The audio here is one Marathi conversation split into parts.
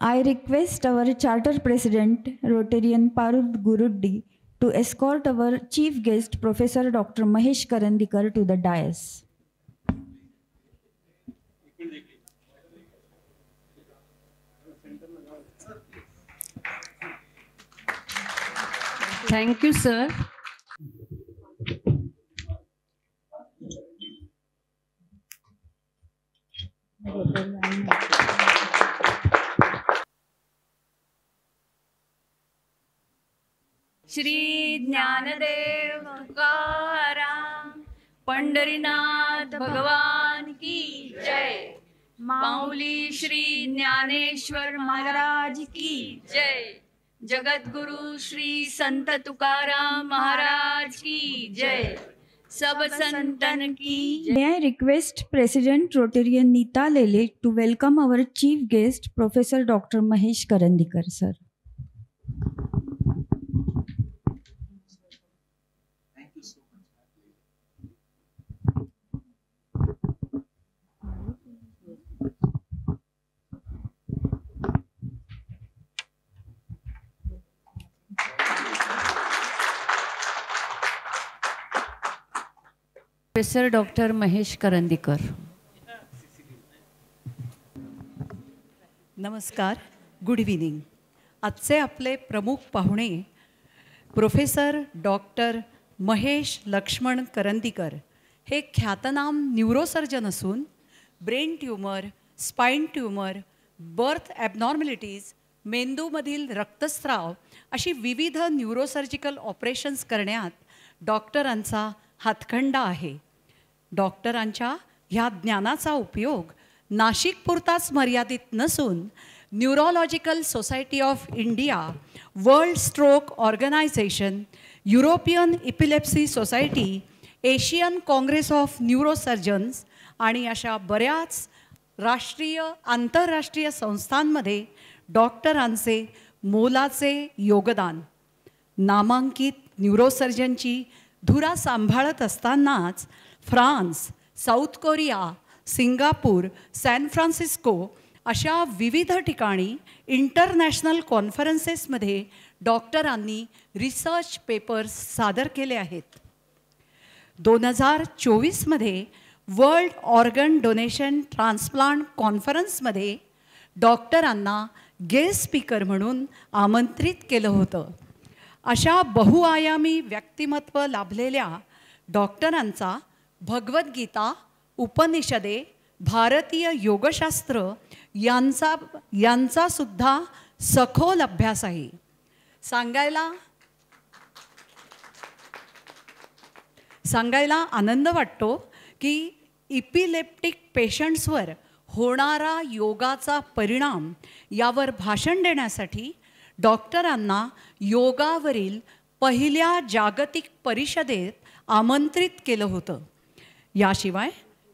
I request our Charter President, Rotarian Parud Guruddi, to escort our Chief Guest, Professor Dr. Mahesh Karandikar, to the dais. Thank you, sir. Shri Dnyandev Tukaram Pandharinath भगवान की जय। माऊली श्री ज्ञानेश्वर महाराज की जय। जगद्गुरु श्री संत तुकाराम महाराज की जय। सब संतन की जय। May I request President Rotarian Neeta Lele to welcome our Chief Guest, Professor Dr. Mahesh Karandikar, sir. Professor Dr. Mahesh Karandikar. नमस्कार, गुड इव्हिनिंग. आजचे आपले प्रमुख पाहुणे प्रोफेसर डॉक्टर महेश लक्ष्मण करंदीकर हे ख्यातनाम न्यूरोसर्जन असून brain tumour, spine tumour, birth abnormalities, मेंदूमधील रक्तस्राव अशी विविध न्यूरोसर्जिकल ऑपरेशन्स करण्यात डॉक्टरांचा हातखंडा आहे. डॉक्टरांच्या ह्या ज्ञानाचा उपयोग नाशिकपुरताच मर्यादित नसून neurological society of India, world stroke organisation, European epilepsy society, Asian congress of neurosurgeons आणि अशा बऱ्याच राष्ट्रीय आंतरराष्ट्रीय संस्थांमध्ये डॉक्टरांचे मोलाचे योगदान. नामांकित न्यूरोसर्जनची धुरा सांभाळत असतानाच France, south Korea, Singapore, San Francisco अशा विविध ठिकाणी इंटरनॅशनल कॉन्फरन्सेसमध्ये डॉक्टरांनी रिसर्च पेपर्स सादर केले आहेत. 2024मध्ये वर्ल्ड ऑर्गन डोनेशन ट्रान्सप्लांट कॉन्फरन्समध्ये डॉक्टरांना गेस्ट स्पीकर म्हणून आमंत्रित केलं होतं. अशा बहुआयामी व्यक्तिमत्व लाभलेल्या डॉक्टरांचा भगवद्गीता, उपनिषदे, भारतीय योगशास्त्र यांचा सुद्धा सखोल अभ्यास आहे. सांगायला आनंद वाटतो की इपिलेप्टिक पेशंट्सवर होणारा योगाचा परिणाम यावर भाषण देण्यासाठी डॉक्टरांना योगावरील पहिल्या जागतिक परिषदेत आमंत्रित केलं होतं. याशिवाय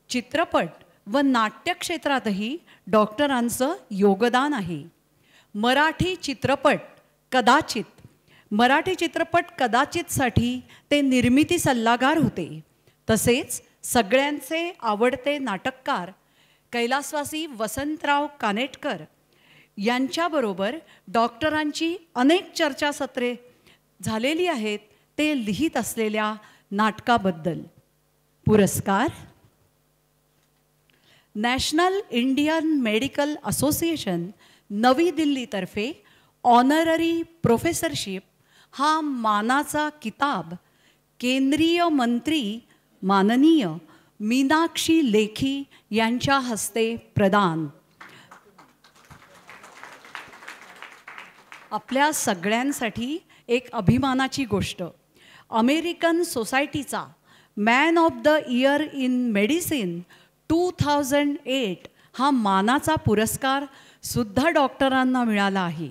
चित्रपट व नाट्य क्षेत्रातही डॉक्टरांचं योगदान आहे. मराठी चित्रपट कदाचितसाठी ते निर्मिती सल्लागार होते. तसेच सगळ्यांचे आवडते नाटककार कैलासवासी वसंतराव कानेटकर यांच्याबरोबर डॉक्टरांची अनेक चर्चासत्रे झालेली आहेत. ते लिहित असलेल्या नाटकाबद्दल पुरस्कार नॅशनल इंडियन मेडिकल असोसिएशन नवी दिल्लीतर्फे ऑनररी प्रोफेसरशिप हा मानाचा किताब केंद्रीय मंत्री माननीय मीनाक्षी लेखी यांच्या हस्ते प्रदान. आपल्या सगळ्यांसाठी एक अभिमानाची गोष्ट. अमेरिकन सोसायटीचा man of the year in medicine 2008 हा मानाचा पुरस्कार सुद्धा डॉक्टरांना मिळाला आहे.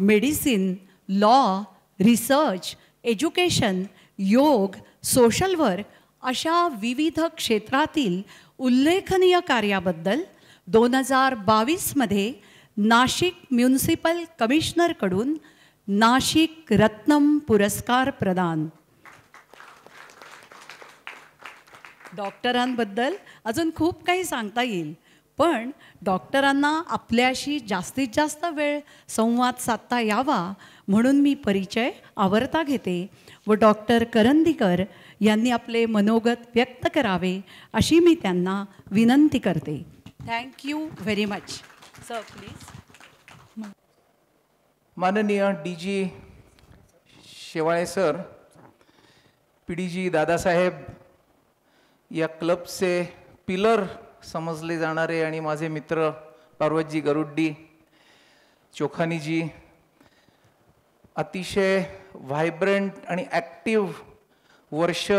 मेडिसिन, लॉ, रिसर्च, एज्युकेशन, योग, सोशल वर्क अशा विविध क्षेत्रातील उल्लेखनीय कार्याबद्दल 2022मध्ये नाशिक म्युनिसिपल कमिशनरकडून नाशिक रत्नम पुरस्कार प्रदान. डॉक्टरांबद्दल अजून खूप काही सांगता येईल, पण डॉक्टरांना आपल्याशी जास्तीत जास्त वेळ संवाद साधता यावा म्हणून मी परिचय आवर्ता घेते व डॉक्टर करंदीकर यांनी आपले मनोगत व्यक्त करावे अशी मी त्यांना विनंती करते. Thank you very much. Sir please. माननीय DG Shewale sir, PDG Dadasaheb, या क्लबचे पिलर समजले जाणारे आणि माझे मित्र पार्वतजी गरुड्डी, चोखानीजी, अतिशय व्हायब्रंट आणि ॲक्टिव्ह वर्ष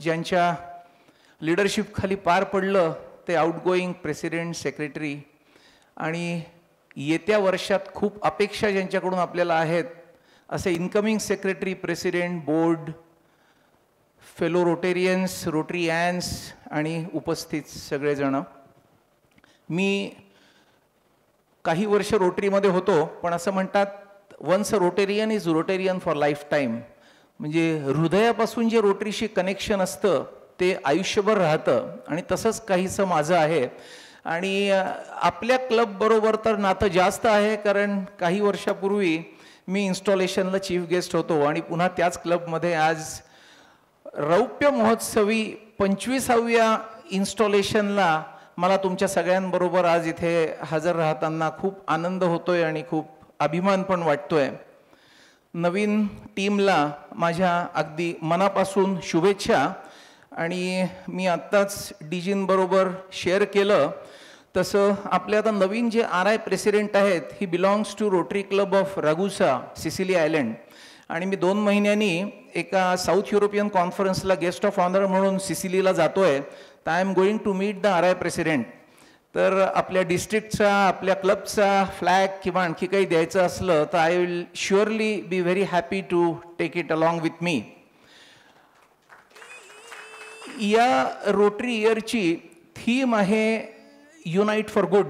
ज्यांच्या लिडरशिपखाली पार पडलं ते आउटगोईंग प्रेसिडेंट, सेक्रेटरी, आणि येत्या वर्षात खूप अपेक्षा ज्यांच्याकडून आपल्याला आहेत असे incoming secretary, president, board, fellow Rotarians, Rotarians आणि उपस्थित सगळेजण. मी काही वर्ष रोटरीमध्ये होतो, पण असं म्हणतात once a Rotarian is Rotarian for life time. म्हणजे हृदयापासून जे रोटरीशी कनेक्शन असतं ते आयुष्यभर राहतं आणि तसंच काहीसं माझं आहे. आणि आपल्या क्लबबरोबर तर नातं जास्त आहे, कारण काही वर्षापूर्वी मी इन्स्टॉलेशनला चीफ गेस्ट होतो आणि पुन्हा त्याच क्लबमध्ये आज रौप्य महोत्सवी 25व्या इन्स्टॉलेशनला मला तुमच्या सगळ्यांबरोबर आज इथे हजर राहताना खूप आनंद होतोय आणि खूप अभिमान पण वाटतोय. नवीन टीमला माझ्या अगदी मनापासून शुभेच्छा. आणि मी आत्ताच DGंबरोबर शेअर केलं तसं आपले आता नवीन जे RI प्रेसिडेंट आहेत, ही belongs to Rotary club of Ragusa, Sicily island. आणि मी 2 महिन्यांनी एका साऊथ युरोपियन कॉन्फरन्सला गेस्ट ऑफ ऑनर म्हणून सिसिलीला जातोय. तर I am going to meet the RI president. तर आपल्या डिस्ट्रिक्टचा, आपल्या क्लबचा फ्लॅग किंवा आणखी काही द्यायचं असलं तर I will surely be very happy to take it along with me. या रोटरी इयरची थीम आहे unite for good.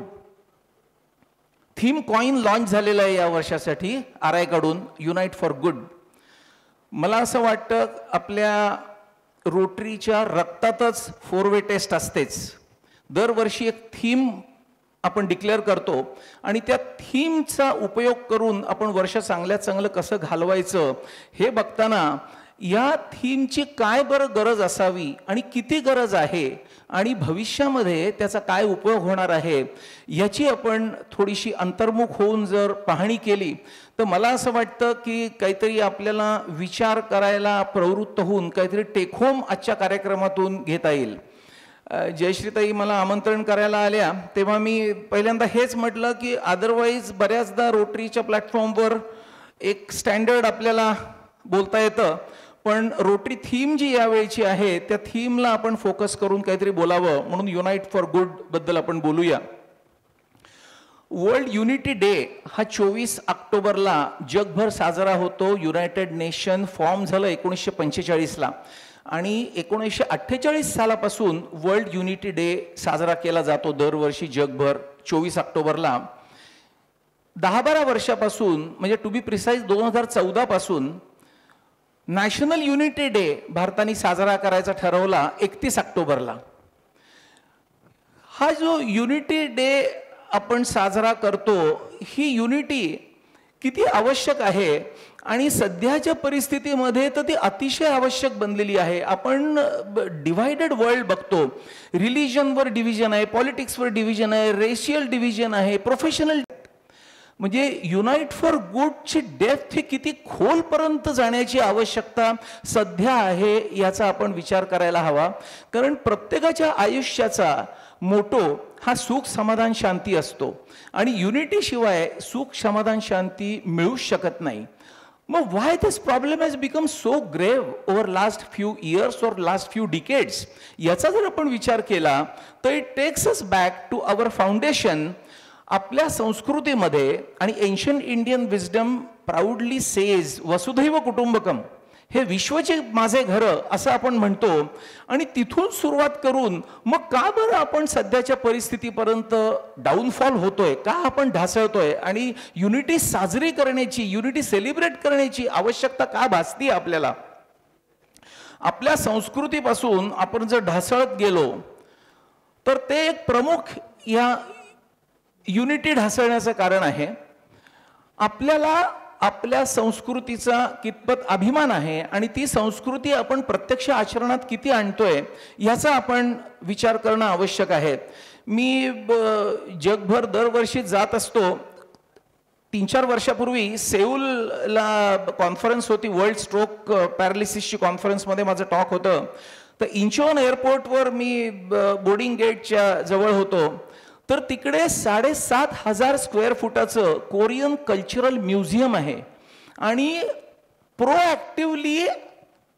Theme coin launch झालेला आहे या वर्षासाठी RI कडून, युनाइट फॉर गुड. मला असं वाटतं आपल्या रोटरीच्या रक्तातच 4वे टेस्ट असतेच. दरवर्षी एक थीम आपण डिक्लेअर करतो आणि त्या थीमचा उपयोग करून आपण वर्ष चांगल्यात चांगलं कसं घालवायचं हे बघताना या थीमची काय बरं गरज असावी आणि किती गरज आहे आणि भविष्यामध्ये त्याचा काय उपयोग होणार आहे याची आपण थोडीशी अंतर्मुख होऊन जर पाहणी केली तर मला असं वाटतं की काहीतरी आपल्याला विचार करायला प्रवृत्त होऊन काहीतरी टेक होम आजच्या कार्यक्रमातून घेता येईल. जयश्रीताई मला आमंत्रण करायला आल्या तेव्हा मी पहिल्यांदा हेच म्हटलं की अदरवाईज बऱ्याचदा रोटरीच्या प्लॅटफॉर्मवर एक स्टँडर्ड आपल्याला बोलता येतं, पण रोटरी थीम जी यावेळची आहे त्या थीमला आपण फोकस करून काहीतरी बोलावं म्हणून युनाइट फॉर गुड बद्दल आपण बोलूया. वर्ल्ड युनिटी डे हा 24 ऑक्टोबरला जगभर साजरा होतो. युनायटेड नेशन फॉर्म झालं 1945ला आणि 1948 सालापासून वर्ल्ड युनिटी डे साजरा केला जातो दरवर्षी जगभर 24 ऑक्टोबरला. 10-12 वर्षापासून म्हणजे टू बी प्रिसाइज 2014 पासून नॅशनल युनिटी डे भारताने साजरा करायचा ठरवला 31 ऑक्टोबरला. हा जो युनिटी डे आपण साजरा करतो ही युनिटी किती आवश्यक आहे आणि सध्याच्या परिस्थितीमध्ये तर ती अतिशय आवश्यक बनलेली आहे. आपण डिव्हायडेड वर्ल्ड बघतो. रिलिजनवर डिव्हिजन आहे, पॉलिटिक्सवर डिव्हिजन आहे, रेशियल डिव्हिजन आहे, प्रोफेशनल. म्हणजे युनाइट फॉर गुडची डेप्थ ही किती खोलपर्यंत जाण्याची आवश्यकता सध्या आहे याचा आपण विचार करायला हवा. कारण प्रत्येकाच्या आयुष्याचा मोटो हा सुख समाधान शांती असतो आणि युनिटी शिवाय सुख समाधान शांती मिळूच शकत नाही. मग why this problem has become so grave over last few years or last few decades याचा जर आपण विचार केला तर it takes us back to our foundation. आपल्या संस्कृतीमध्ये आणि ancient Indian wisdom proudly says वसुधैव कुटुंबकम, हे विश्वचे माझे घर असं आपण म्हणतो आणि तिथून सुरुवात करून मग का बरं आपण सध्याच्या परिस्थितीपर्यंत डाऊनफॉल होतोय, का आपण ढासळतोय आणि युनिटी साजरी करण्याची, युनिटी सेलिब्रेट करण्याची आवश्यकता का भासती आपल्याला. आपल्या संस्कृतीपासून आपण जर ढासळत गेलो तर ते एक प्रमुख या युनिटी ढासळण्याचं कारण आहे. आपल्याला आपल्या संस्कृतीचा कितपत अभिमान आहे आणि ती संस्कृती आपण प्रत्यक्ष आचरणात किती आणतोय याचा आपण विचार करणं आवश्यक आहे. मी जगभर दरवर्षी जात असतो. 3-4 वर्षापूर्वी सेऊलला कॉन्फरन्स होती, वर्ल्ड स्ट्रोक पॅरालिसिसची कॉन्फरन्समध्ये माझं टॉक होतं. तर इंचॉन एअरपोर्टवर मी बोर्डिंग गेटच्या जवळ होतो. तर तिकडे 7,500 स्क्वेअर फुटाचं कोरियन कल्चरल म्युझियम आहे आणि प्रोॲक्टिव्हली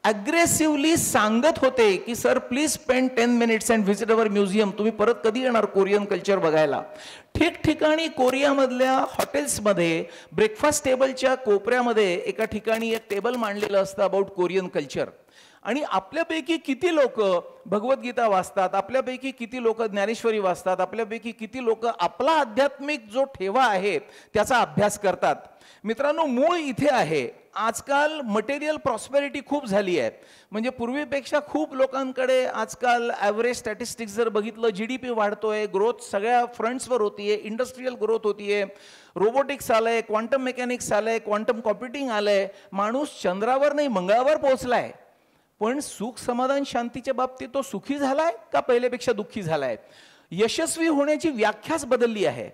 अग्रेसिव्हली सांगत होते की sir please spend 10 minutes and visit our museum. तुम्ही परत कधी येणार कोरियन कल्चर बघायला. ठिकठिकाणी कोरियामधल्या हॉटेल्समध्ये ब्रेकफास्ट टेबलच्या कोपऱ्यामध्ये एका ठिकाणी एक टेबल मांडलेलं असतं अबाउट कोरियन कल्चर. आणि आपल्यापैकी किती लोक भगवद्गीता वाचतात, आपल्यापैकी किती लोक ज्ञानेश्वरी वाचतात, आपल्यापैकी किती लोक आपला आध्यात्मिक जो ठेवा आहे त्याचा अभ्यास करतात. मित्रांनो, मूळ इथे आहे. आजकाल मटेरियल प्रॉस्पेरिटी खूप झाली आहे. म्हणजे पूर्वीपेक्षा खूप लोकांकडे आजकाल ॲव्हरेज स्टॅटिस्टिक्स जर बघितलं, GDP वाढतोय, ग्रोथ सगळ्या फ्रंट्सवर होतीये, इंडस्ट्रियल ग्रोथ होतीये, रोबोटिक्स आलंय, क्वांटम मेकॅनिक्स आलंय, क्वांटम कॉम्प्युटिंग आलंय, माणूस चंद्रावर नाही मंगळावर पोहोचलाय. पण सुख समाधान शांतीच्या बाबतीत तो सुखी झालाय का पहिल्यापेक्षा दुःखी झालाय? यशस्वी होण्याची व्याख्याच बदलली आहे.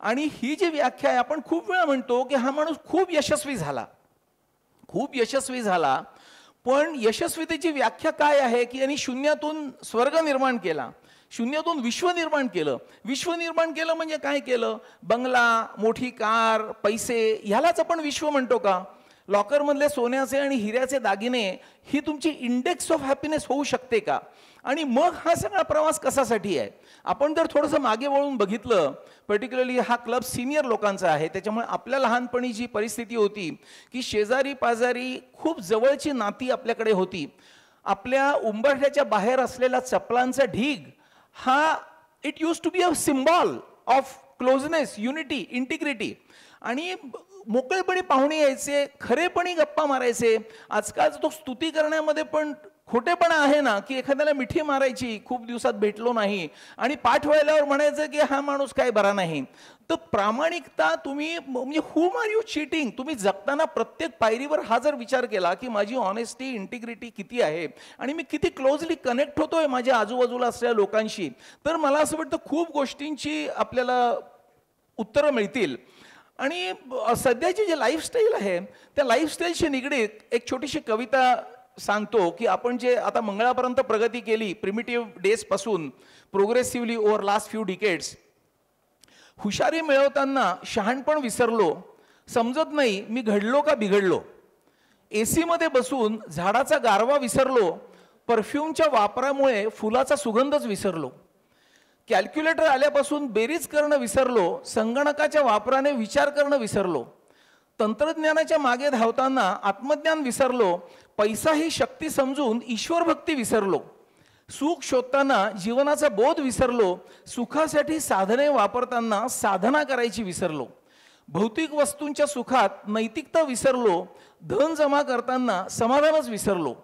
आणि ही जी व्याख्या आहे, आपण खूप वेळा म्हणतो की हा माणूस खूप यशस्वी झाला, खूप यशस्वी झाला. पण यशस्वीतेची व्याख्या काय आहे की यांनी शून्यातून स्वर्ग निर्माण केला, शून्यातून विश्व निर्माण केलं. विश्व निर्माण केलं म्हणजे काय केलं? बंगला, मोठी कार, पैसे, ह्यालाच आपण विश्व म्हणतो का? लॉकरमधले सोन्याचे आणि हिऱ्याचे दागिने ही तुमची इंडेक्स ऑफ हॅपीनेस होऊ शकते का? आणि मग हा सगळा प्रवास कशासाठी आहे? आपण जर थोडंसं मागे वळून बघितलं, पर्टिक्युलरली हा क्लब सिनियर लोकांचा आहे, त्याच्यामुळे आपल्या लहानपणी जी परिस्थिती होती की शेजारी पाजारी खूप जवळची नाती आपल्याकडे होती. आपल्या उंबरठ्याच्या बाहेर असलेला चपलांचा ढीग हा it use to be a symbol of closeness, unity, integrity. आणि मोकळेपणी पाहुणे यायचे, खरेपणी गप्पा मारायचे. आजकाल तो स्तुती करण्यामध्ये पण खोटेपणा आहे ना, की एखाद्याला मिठी मारायची, खूप दिवसात भेटलो नाही, आणि पाठ वळल्यावर म्हणायचं की हा माणूस काय बरा नाही. तर प्रामाणिकता, तुम्ही म्हणजे हुम आर यू चीटिंग? तुम्ही जगताना प्रत्येक पायरीवर हा जर विचार केला की माझी ऑनेस्टी, इंटिग्रिटी किती आहे आणि मी किती क्लोजली कनेक्ट होतोय माझ्या आजूबाजूला असलेल्या लोकांशी, तर मला असं वाटतं खूप गोष्टींची आपल्याला उत्तरं मिळतील. आणि सध्याची जी लाईफस्टाईल आहे त्या लाईफस्टाईलशी निगडीत एक छोटीशी कविता सांगतो की आपण जे आता मंगळापर्यंत प्रगती केली, प्रिमिटिव्ह डेजपासून progressively over last few decades, हुशारी मिळवताना शहाणपण विसरलो, समजत नाही मी घडलो का बिघडलो, AC मध्ये बसून झाडाचा गारवा विसरलो, परफ्यूमच्या वापरामुळे फुलाचा सुगंधच विसरलो, कॅल्क्युलेटर आल्यापासून बेरीज करणं विसरलो, संगणकाच्या वापराने विचार करणं विसरलो, तंत्रज्ञानाच्या मागे धावताना आत्मज्ञान विसरलो, पैसा ही शक्ती समजून ईश्वर भक्ती विसरलो, सुख शोधताना जीवनाचा बोध विसरलो, सुखासाठी साधने वापरताना साधना करायची विसरलो, भौतिक वस्तूंच्या सुखात नैतिकता विसरलो, धन जमा करताना समाधानच विसरलो,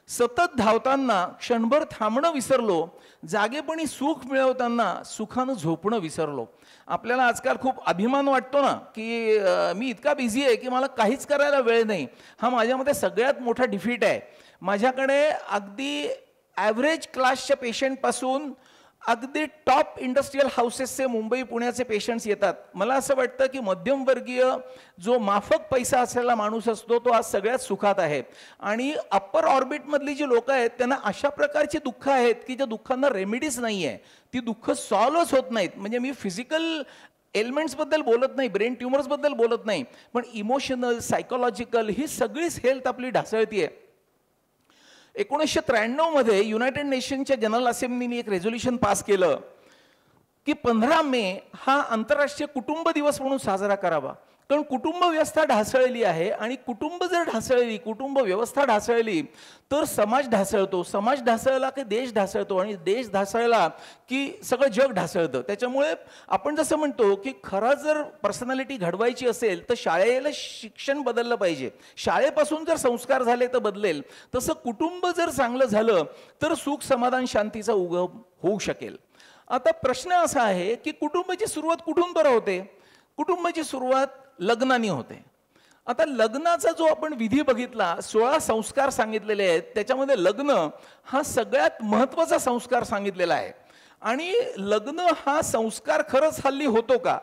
सतत धावताना क्षणभर थांबणं विसरलो, जागेपणी सुख मिळवताना सुखानं झोपणं विसरलो. आपल्याला आजकाल खूप अभिमान वाटतो ना की मी इतका बिझी आहे की मला काहीच करायला वेळ नाही. हा माझ्यामध्ये सगळ्यात मोठा डिफीट आहे. माझ्याकडे अगदी ॲव्हरेज क्लासच्या पेशंटपासून अगदी टॉप इंडस्ट्रियल हाऊसेसचे मुंबई पुण्याचे पेशंट्स येतात. मला असं वाटतं की मध्यमवर्गीय जो माफक पैसा असलेला माणूस असतो तो आज सगळ्यात सुखात आहे. आणि अप्पर ऑर्बिटमधली जी लोक आहेत त्यांना अशा प्रकारची दुःख आहेत की ज्या दुःखांना रेमेडीज नाही आहे, ती दुःख सॉल्वच होत नाहीत. म्हणजे मी फिजिकल एलिमेंट्सबद्दल बोलत नाही, ब्रेन ट्युमर्सबद्दल बोलत नाही, पण इमोशनल, सायकोलॉजिकल ही सगळीच हेल्थ आपली ढासळती आहे. 1993 मध्ये युनायटेड नेशनच्या जनरल असेंब्लीने एक रेझोल्युशन पास केलं की 15 मे हा आंतरराष्ट्रीय कुटुंब दिवस म्हणून साजरा करावा. कारण कुटुंब व्यवस्था ढासळली आहे आणि कुटुंब जर ढासळली, कुटुंब व्यवस्था ढासळली तर समाज ढासळतो, समाज ढासळला की देश ढासळतो आणि देश ढासळला की सगळं जग ढासळतं. त्याच्यामुळे आपण जसं म्हणतो की खरं जर पर्सनॅलिटी घडवायची असेल तर शाळेला शिक्षण बदललं पाहिजे, शाळेपासून जर संस्कार झाले तर बदलेल. तसं कुटुंब जर चांगलं झालं तर सुख समाधान शांतीचा उगम होऊ शकेल. आता प्रश्न असा आहे की कुटुंबाची सुरुवात कुठून बरं होते? कुटुंबाची सुरुवात लग्नाने होते. आता लग्नाचा जो आपण विधी बघितला, 16 संस्कार सांगितलेले आहेत, त्याच्यामध्ये लग्न हा सगळ्यात महत्त्वाचा संस्कार सांगितलेला आहे. आणि लग्न हा संस्कार खरंच हल्ली होतो का?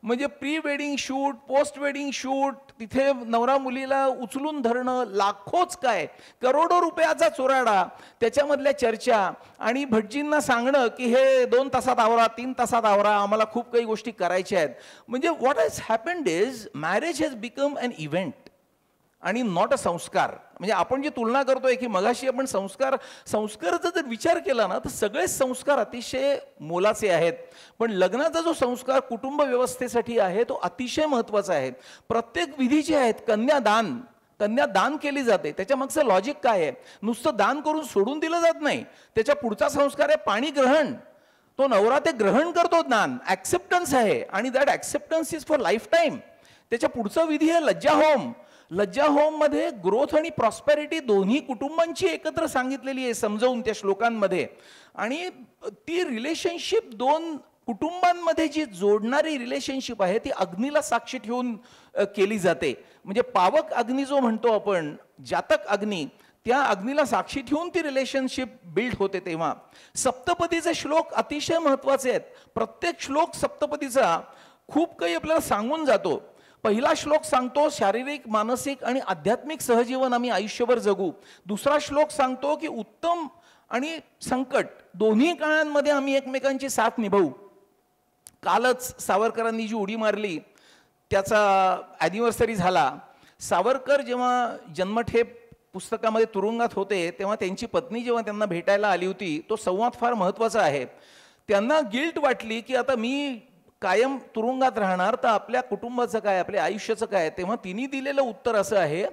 म्हणजे pre wedding shoot, post wedding shoot, तिथे नवरा मुलीला उचलून धरणं, लाखोच काय करोडो रुपयाचा चोराडा, त्याच्यामधल्या चर्चा आणि भटजींना सांगणं की हे 2 तासात आवरा, 3 तासात आवरा, आम्हाला खूप काही गोष्टी करायच्या आहेत. म्हणजे what has happened is marriage has become an event आणि नॉट अ संस्कार. म्हणजे आपण जी तुलना करतोय की मगाशी आपण संस्काराचा जर विचार केला ना, तर सगळेच संस्कार अतिशय मोलाचे आहेत. पण लग्नाचा जो संस्कार कुटुंब व्यवस्थेसाठी आहे तो अतिशय महत्त्वाचा आहे. प्रत्येक विधी जे आहेत, कन्यादान केली जाते, त्याच्या मागचं लॉजिक काय आहे? नुसतं दान करून सोडून दिलं जात नाही. त्याच्या पुढचा संस्कार आहे पाणी ग्रहण. तो नवरा ते ग्रहण करतो, दान ॲक्सेप्टन्स आहे आणि that acceptance is for life time. त्याच्या पुढचा विधी आहे लज्जा होम. लज्जा होम मध्ये ग्रोथ आणि प्रॉस्पेरिटी दोन्ही कुटुंबांची एकत्र सांगितलेली आहे समजावून त्या श्लोकांमध्ये. आणि ती रिलेशनशिप 2 कुटुंबांमध्ये जी जोडणारी रिलेशनशिप आहे ती अग्नीला साक्षी ठेवून केली जाते. म्हणजे पावक अग्नी जो म्हणतो आपण, जातक अग्नी, त्या अग्नीला साक्षी ठेवून ती रिलेशनशिप बिल्ड होते. तेव्हा सप्तपदीचे श्लोक अतिशय महत्त्वाचे आहेत. प्रत्येक श्लोक सप्तपदीचा खूप काही आपल्याला सांगून जातो. पहिला श्लोक सांगतो शारीरिक, मानसिक आणि आध्यात्मिक सहजीवन आम्ही आयुष्यभर जगू. दुसरा श्लोक सांगतो की उत्तम आणि संकट दोन्ही काळांमध्ये आम्ही एकमेकांची साथ निभावू. कालच सावरकरांनी जी उडी मारली त्याचा ॲनिव्हर्सरी झाला. सावरकर जेव्हा जन्मठेप पुस्तकामध्ये तुरुंगात होते तेव्हा त्यांची पत्नी जेव्हा त्यांना भेटायला आली होती, तो संवाद फार महत्त्वाचा आहे. त्यांना गिल्ट वाटली की आता मी कायम तुरुंगात राहणार, तर आपल्या कुटुंबाचं काय, आपल्या आयुष्याचं काय? तेव्हा तिने दिलेलं उत्तर असं आहे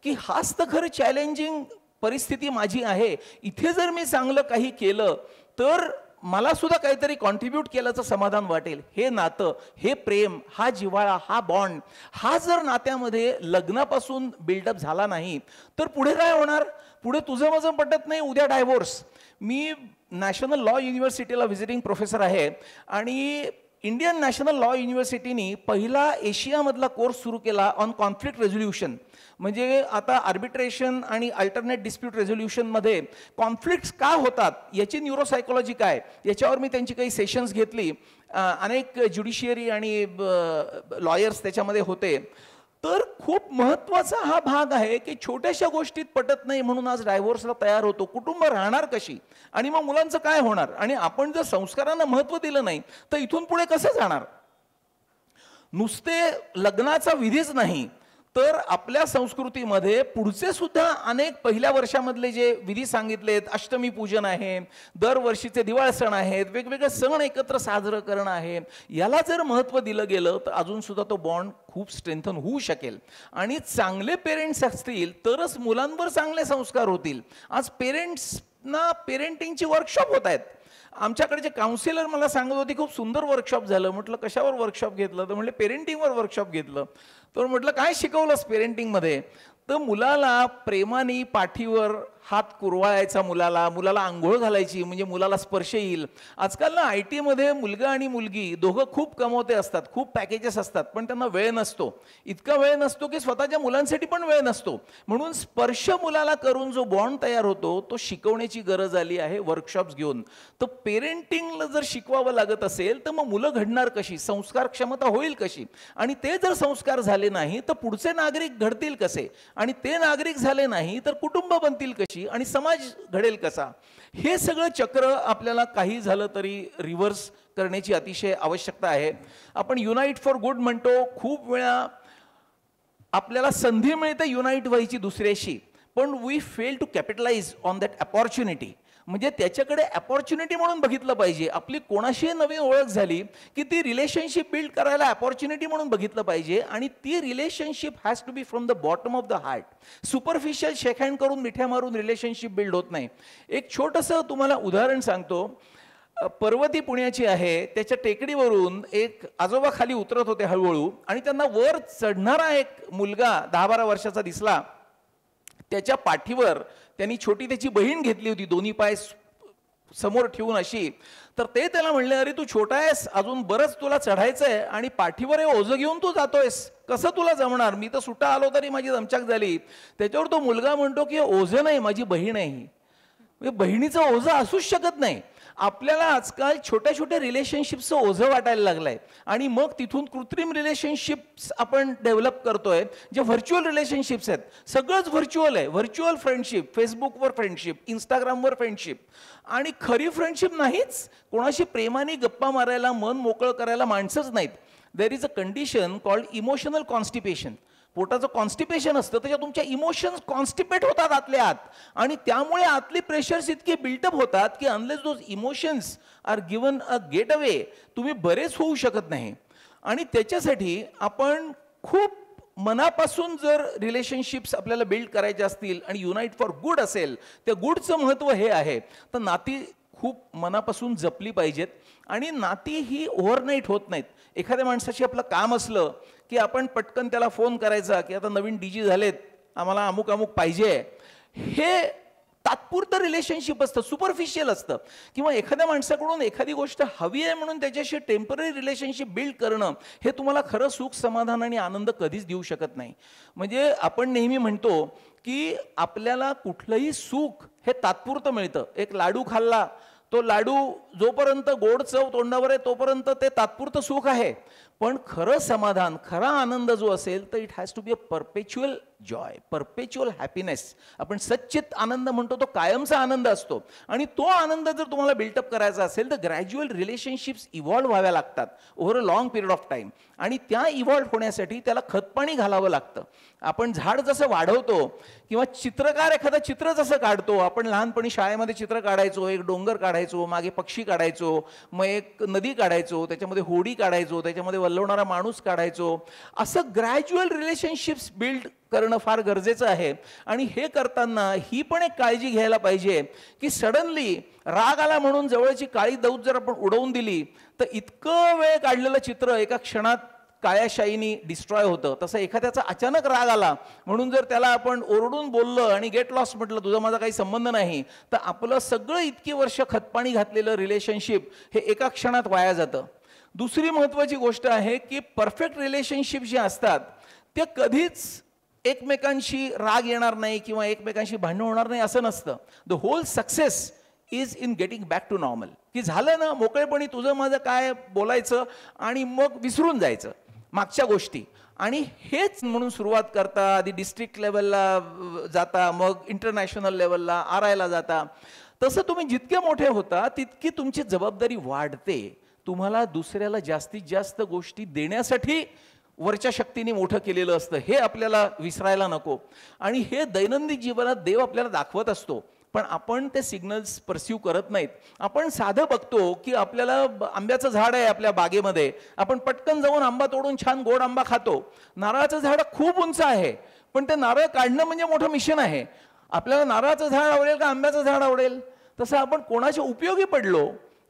की हाच तर खरं चॅलेंजिंग परिस्थिती माझी आहे. इथे जर मी चांगलं काही केलं तर मला सुद्धा काहीतरी कॉन्ट्रीब्यूट केल्याचं समाधान वाटेल. हे नातं, हे प्रेम, हा जिव्हाळा, हा बॉन्ड, हा जर नात्यामध्ये लग्नापासून बिल्डअप झाला नाही तर पुढे काय होणार? पुढे तुझं माझं पटत नाही, उद्या डायव्होर्स. मी नॅशनल लॉ युनिव्हर्सिटीला व्हिजिटिंग प्रोफेसर आहे आणि इंडियन नॅशनल लॉ युनिव्हर्सिटीनी पहिला एशियामधला कोर्स सुरू केला ऑन कॉन्फ्लिक्ट रेझोल्युशन. म्हणजे आता आर्बिट्रेशन आणि अल्टरनेट डिस्प्यूट रेझोल्युशनमध्ये कॉन्फ्लिक्ट्स का होतात याची न्यूरोसायकोलॉजी काय, याच्यावर मी त्यांची काही सेशन्स घेतली. अनेक ज्युडिशियरी आणि लॉयर्स त्याच्यामध्ये होते. तर खूप महत्त्वाचा हा भाग आहे की छोट्याशा गोष्टीत पटत नाही म्हणून आज डायव्होर्सला तयार होतो. कुटुंब राहणार कशी आणि मग मुलांचं काय होणार? आणि आपण जर संस्कारांना महत्त्व दिलं नाही तर इथून पुढे कसं जाणार? नुसते लग्नाचा विधीच नाही तर आपल्या संस्कृतीमध्ये पुढचे सुद्धा अनेक पहिल्या वर्षामधले जे विधी सांगितलेत, अष्टमी पूजन आहे, दरवर्षीचे दिवाळ सण आहेत, वेगवेगळे सण एकत्र साजरं करणं आहे, याला जर महत्त्व दिलं गेलं तर अजून सुद्धा तो बॉन्ड खूप स्ट्रेंथन होऊ शकेल. आणि चांगले पेरेंट्स असतील तरच मुलांवर चांगले संस्कार होतील. आज पेरेंट्सना पेरेंटिंगची वर्कशॉप होत आहेत. आमच्याकडे काउन्सिलर मला सांगत होती खूप सुंदर वर्कशॉप झालं. म्हटलं कशावर वर्कशॉप घेतलं? तर म्हटलं पेरेंटिंगवर वर्कशॉप घेतलं. तर म्हटलं काय शिकवलंस पेरेंटिंगमध्ये? तर मुलाला प्रेमाने पाठीवर हात कुरवाळायचा, मुलाला आंघोळ घालायची म्हणजे मुलाला स्पर्श येईल. आजकाल ना IT मध्ये मुलगा आणि मुलगी दोघं खूप कमवते असतात, खूप पॅकेजेस असतात, पण त्यांना वेळ नसतो. इतका वेळ नसतो की स्वतःच्या मुलांसाठी पण वेळ नसतो. म्हणून स्पर्श मुलाला करून जो बॉन्ड तयार होतो तो शिकवण्याची गरज आली आहे वर्कशॉप्स घेऊन. तर पेरेंटिंगला जर शिकवावं लागत असेल तर मग मुलं घडणार कशी, संस्कार क्षमता होईल कशी? आणि ते जर संस्कार झाले नाही तर पुढचे नागरिक घडतील कसे? आणि ते नागरिक झाले नाही तर कुटुंब बनतील कशी आणि समाज घडेल कसा? हे सगळं चक्र आपल्याला काही झालं तरी रिव्हर्स करण्याची अतिशय आवश्यकता आहे. आपण युनाइट फॉर गुड म्हणतो. खूप वेळा आपल्याला संधी मिळते युनाइट व्हायची दुसऱ्याशी, पण we fail to capitalise on that opportunity. म्हणजे त्याच्याकडे अपॉर्च्युनिटी म्हणून बघितलं पाहिजे. आपली कोणाशी नवीन ओळख झाली की ती रिलेशनशिप बिल्ड करायला अपॉर्च्युनिटी म्हणून बघितलं पाहिजे. आणि ती relationship has to be from the bottom of the heart. Superficial shake hand करून मिठ्या मारून रिलेशनशिप बिल्ड होत नाही. एक छोटंसं तुम्हाला उदाहरण सांगतो. पर्वती पुण्याची आहे. त्याच्या टेकडीवरून एक आजोबा खाली उतरत होते हळूहळू आणि त्यांना वर चढणारा एक मुलगा 10-12 वर्षाचा दिसला. त्याच्या पाठीवर त्यांनी छोटी त्याची बहीण घेतली होती. दोन्ही पाय समोर ठेवून अशी, तर ते त्याला म्हणले, अरे तू छोटा आहेस, अजून बरंच तुला चढायचंय आणि पाठीवर हे ओझं घेऊन तू जातोयस, कसं तुला जमणार, मी तर सुट्टा आलो तरी माझी दमछाक झाली. त्याच्यावर तो मुलगा म्हणतो की ओझं नाही, माझी बहीण आहे ही. बहिणीचं ओझं असूच शकत नाही. आपल्याला आजकाल छोट्या छोट्या रिलेशनशिपचं ओझं वाटायला लागलंय आणि मग तिथून कृत्रिम रिलेशनशिप्स आपण डेव्हलप करतोय, जे व्हर्च्युअल रिलेशनशिप्स आहेत. सगळंच व्हर्च्युअल आहे. व्हर्च्युअल फ्रेंडशिप, फेसबुकवर फ्रेंडशिप, इंस्टाग्रामवर फ्रेंडशिप, आणि खरी फ्रेंडशिप नाहीच. कोणाशी प्रेमाने गप्पा मारायला, मन मोकळं करायला माणसंच नाहीत. There is a condition called emotional constipation. पोटाचं कॉन्स्टिपेशन असतं, त्याच्यात तुमच्या इमोशन्स कॉन्स्टिपेट होतात आतल्या आत, आणि त्यामुळे आतली प्रेशर्स इतके बिल्टअप होतात की unless those emotions are given a get away, तुम्ही बरेच होऊ शकत नाही. आणि त्याच्यासाठी आपण खूप मनापासून जर रिलेशनशिप्स आपल्याला बिल्ड करायचे असतील आणि युनाइट फॉर गुड असेल, त्या गुडचं महत्त्व हे आहे, तर नाती खूप मनापासून जपली पाहिजेत. आणि नाती ही ओव्हरनाईट होत नाहीत. एखाद्या माणसाशी आपलं काम असलं की आपण पटकन त्याला फोन करायचा की आता नवीन डीजी झालेत, आम्हाला अमुक अमुक पाहिजे, हे तात्पुरतं रिलेशनशिप असतं, सुपरफिशियल असतं. किंवा एखाद्या माणसाकडून एखादी गोष्ट हवी आहे म्हणून त्याच्याशी टेम्पररी रिलेशनशिप बिल्ड करणं, हे तुम्हाला खरं सुख, समाधान आणि आनंद कधीच देऊ शकत नाही. म्हणजे आपण नेहमी म्हणतो की आपल्याला कुठलंही सुख हे तात्पुरतं मिळतं. एक लाडू खाल्ला, तो लाडू जोपर्यंत गोड चव तोंडावर आहे तोपर्यंत ते तात्पुरतं सुख आहे. पण खरं समाधान, खरा आनंद जो असेल तर it has to be a perpetual joy, perpetual happiness. आपण सच्चित आनंद म्हणतो, तो कायमचा आनंद असतो. आणि तो आनंद जर तुम्हाला बिल्टअप करायचा असेल तर ग्रॅज्युअल रिलेशनशिप्स इव्हॉल्व्ह व्हाव्या लागतात over a long period of time. आणि त्या इव्हॉल्व्ह होण्यासाठी त्याला खतपाणी घालावं लागतं. आपण झाड जसं वाढवतो किंवा चित्रकार एखादं चित्र जसं काढतो, आपण लहानपणी शाळेमध्ये चित्र काढायचो, एक डोंगर काढायचो, मागे पक्षी काढायचो, मग एक नदी काढायचो, त्याच्यामध्ये होडी काढायचो, त्याच्यामध्ये वल्लवणारा माणूस काढायचो. असं ग्रॅज्युअल रिलेशनशिप्स बिल्ड करणं फार गरजेचं आहे. आणि हे करताना ही पण एक काळजी घ्यायला पाहिजे की सडनली राग आला म्हणून जवळची काळी दौत जर आपण उडवून दिली तर इतकं वेळ काढलेलं चित्र एका क्षणात काळ्या शाईनी डिस्ट्रॉय होतं. तसं एखाद्याचा अचानक राग आला म्हणून जर त्याला आपण ओरडून बोललं आणि गेट लॉस म्हटलं, तुझा माझा काही संबंध नाही, तर आपलं सगळं इतकी वर्ष खतपाणी घातलेलं रिलेशनशिप हे एका क्षणात वाया जातं. दुसरी महत्त्वाची गोष्ट आहे की परफेक्ट रिलेशनशिप जे असतात ते कधीच एकमेकांशी राग येणार नाही किंवा एकमेकांशी भांडण होणार नाही असं नसतं. The whole success is in getting back to normal. की झालं ना मोकळेपणी तुझं माझं काय बोलायचं आणि मग विसरून जायचं मागच्या गोष्टी. आणि हेच म्हणून सुरुवात करता, आधी डिस्ट्रिक्ट लेवलला जाता, मग इंटरनॅशनल लेवलला आरायला जाता. तसं तुम्ही जितके मोठे होता तितकी तुमची जबाबदारी वाढते. तुम्हाला दुसऱ्याला जास्तीत जास्त गोष्टी देण्यासाठी वरच्या शक्तीने मोठं केलेलं असतं, हे आपल्याला विसरायला नको. आणि हे दैनंदिन जीवनात देव आपल्याला दाखवत असतो, पण आपण ते सिग्नल्स परस्यू करत नाहीत. आपण साधं बघतो की आपल्याला आंब्याचं झाड आहे आपल्या बागेमध्ये, आपण पटकन जाऊन आंबा तोडून छान गोड आंबा खातो. नारळाचं झाड खूप उंच आहे, पण ते नारळ काढणं म्हणजे मोठं मिशन आहे. आपल्याला नारळाचं झाड आवडेल का आंब्याचं झाड आवडेल? तसं आपण कोणाच्या उपयोगी पडलो